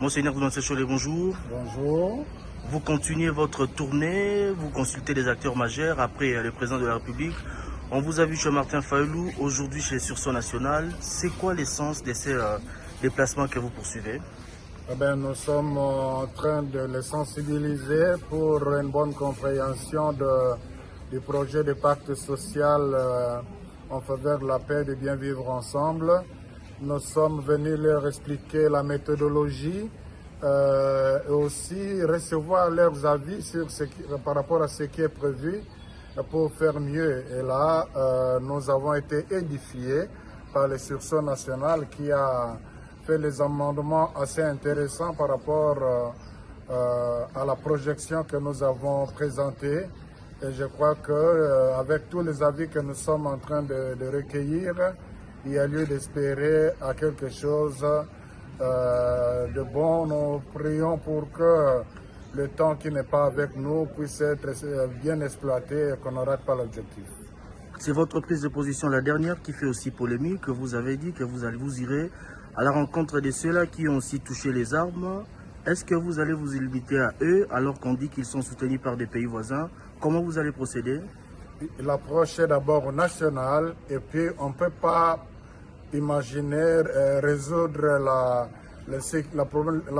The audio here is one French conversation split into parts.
Monseigneur Goulan-Sécholé, bonjour. Bonjour. Vous continuez votre tournée, vous consultez les acteurs majeurs après le président de la République. On vous a vu chez Martin Fayulu, aujourd'hui chez Sursaut National. C'est quoi l'essence de ces déplacements que vous poursuivez? Nous sommes en train de les sensibiliser pour une bonne compréhension du projet de pacte social en faveur de la paix et du bien vivre ensemble. Nous sommes venus leur expliquer la méthodologie et aussi recevoir leurs avis sur par rapport à ce qui est prévu pour faire mieux. Et là, nous avons été édifiés par le Sursaut National qui a fait les amendements assez intéressants par rapport à la projection que nous avons présentée. Et je crois qu'avec tous les avis que nous sommes en train de recueillir, il y a lieu d'espérer à quelque chose de bon. Nous prions pour que le temps qui n'est pas avec nous puisse être bien exploité et qu'on ne rate pas l'objectif. C'est votre prise de position, la dernière, qui fait aussi polémique. Vous avez dit que vous irez à la rencontre de ceux-là qui ont aussi touché les armes. Est-ce que vous allez vous limiter à eux alors qu'on dit qu'ils sont soutenus par des pays voisins? Comment vous allez procéder? L'approche est d'abord nationale et puis on ne peut pas imaginer résoudre la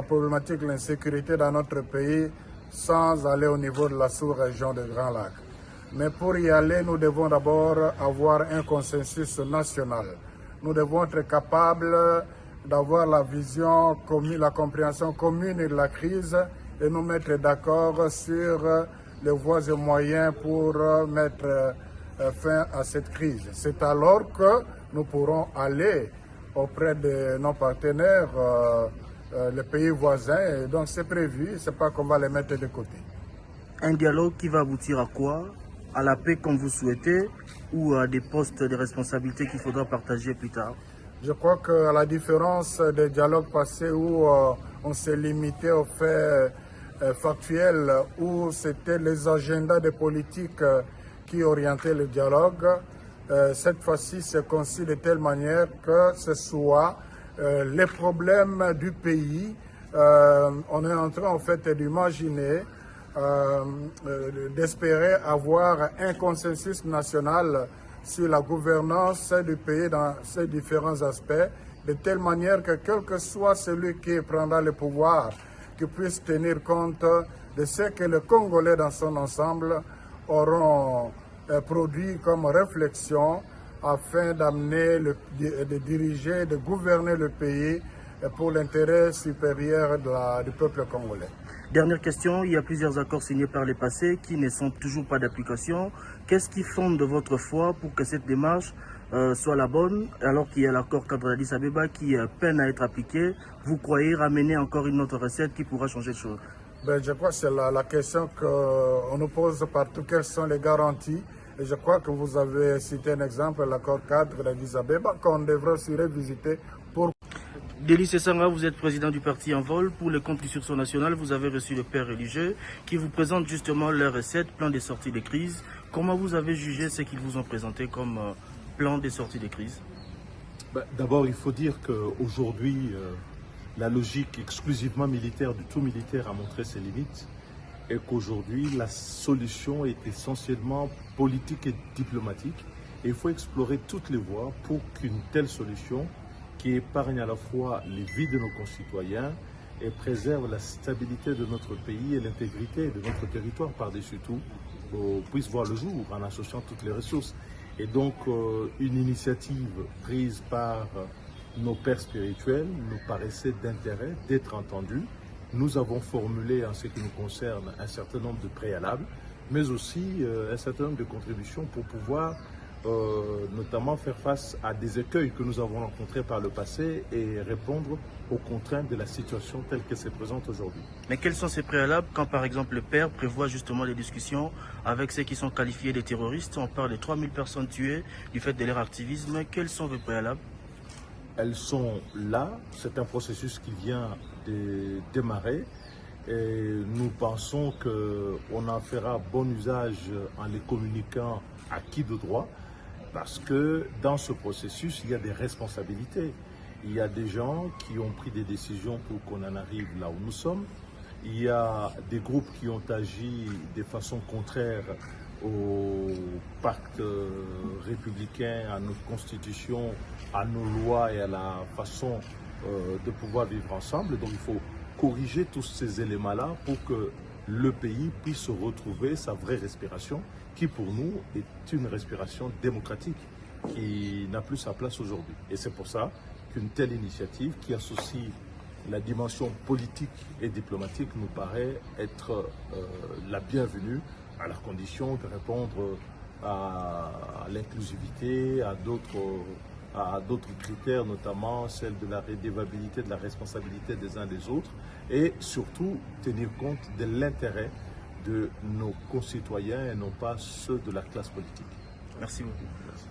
problématique de l'insécurité dans notre pays sans aller au niveau de la sous-région des Grands Lacs. Mais pour y aller, nous devons d'abord avoir un consensus national. Nous devons être capables d'avoir la vision commune, la compréhension commune de la crise et nous mettre d'accord sur les voies et moyens pour mettre fin à cette crise. C'est alors que nous pourrons aller auprès de nos partenaires, les pays voisins. Et donc c'est prévu, c'est pas qu'on va les mettre de côté. Un dialogue qui va aboutir à quoi? À la paix comme vous souhaitez ou à des postes de responsabilité qu'il faudra partager plus tard? Je crois qu'à la différence des dialogues passés où on s'est limité aux faits factuels, où c'était les agendas de politique qui orientaient le dialogue, cette fois-ci c'est conçu de telle manière que ce soit les problèmes du pays. On est en train en fait d'imaginer, d'espérer avoir un consensus national sur la gouvernance du pays dans ses différents aspects, de telle manière que quel que soit celui qui prendra le pouvoir, qu'il puisse tenir compte de ce que les Congolais dans son ensemble auront produit comme réflexion afin d'amener, de diriger, de gouverner le pays pour l'intérêt supérieur du peuple congolais. Dernière question, il y a plusieurs accords signés par les passés qui ne sont toujours pas d'application. Qu'est-ce qui fonde votre foi pour que cette démarche soit la bonne, alors qu'il y a l'accord cadre d'Addis Abeba qui peine à être appliqué? Vous croyez ramener encore une autre recette qui pourra changer les choses? Je crois que c'est la question qu'on nous pose partout. Quelles sont les garanties? Et je crois que vous avez cité un exemple, l'accord cadre d'Addis Abeba, qu'on devrait aussi revisiter pour... Délice Sanga, vous êtes président du parti En Vol. Pour le compte du Sursaut National, vous avez reçu le père religieux qui vous présente justement leur recette, plan de sortie de crise. Comment vous avez jugé ce qu'ils vous ont présenté comme plan de sortie de crise? D'abord, il faut dire qu'aujourd'hui, la logique exclusivement militaire du tout militaire a montré ses limites et qu'aujourd'hui, la solution est essentiellement politique et diplomatique. Et il faut explorer toutes les voies pour qu'une telle solution qui épargne à la fois les vies de nos concitoyens et préserve la stabilité de notre pays et l'intégrité de notre territoire par-dessus tout, puisse voir le jour en associant toutes les ressources. Et donc, une initiative prise par nos pères spirituels nous paraissait d'intérêt d'être entendue. Nous avons formulé, en ce qui nous concerne, un certain nombre de préalables, mais aussi un certain nombre de contributions pour pouvoir notamment faire face à des écueils que nous avons rencontrés par le passé et répondre aux contraintes de la situation telle qu'elle se présente aujourd'hui. Mais quels sont ces préalables quand par exemple le père prévoit justement des discussions avec ceux qui sont qualifiés de terroristes? On parle de 3000 personnes tuées du fait de leur activisme. Quels sont vos préalables? Elles sont là, c'est un processus qui vient de démarrer et nous pensons qu'on en fera bon usage en les communiquant à qui de droit. Parce que dans ce processus, il y a des responsabilités. Il y a des gens qui ont pris des décisions pour qu'on en arrive là où nous sommes. Il y a des groupes qui ont agi de façon contraire au pacte républicain, à notre constitution, à nos lois et à la façon de pouvoir vivre ensemble. Donc il faut corriger tous ces éléments-là pour que le pays puisse retrouver sa vraie respiration, qui pour nous est une respiration démocratique qui n'a plus sa place aujourd'hui. Et c'est pour ça qu'une telle initiative qui associe la dimension politique et diplomatique nous paraît être la bienvenue, à la condition de répondre à l'inclusivité, à d'autres critères, notamment celle de la redevabilité, de la responsabilité des uns des autres, et surtout tenir compte de l'intérêt de nos concitoyens et non pas ceux de la classe politique. Merci beaucoup. Merci.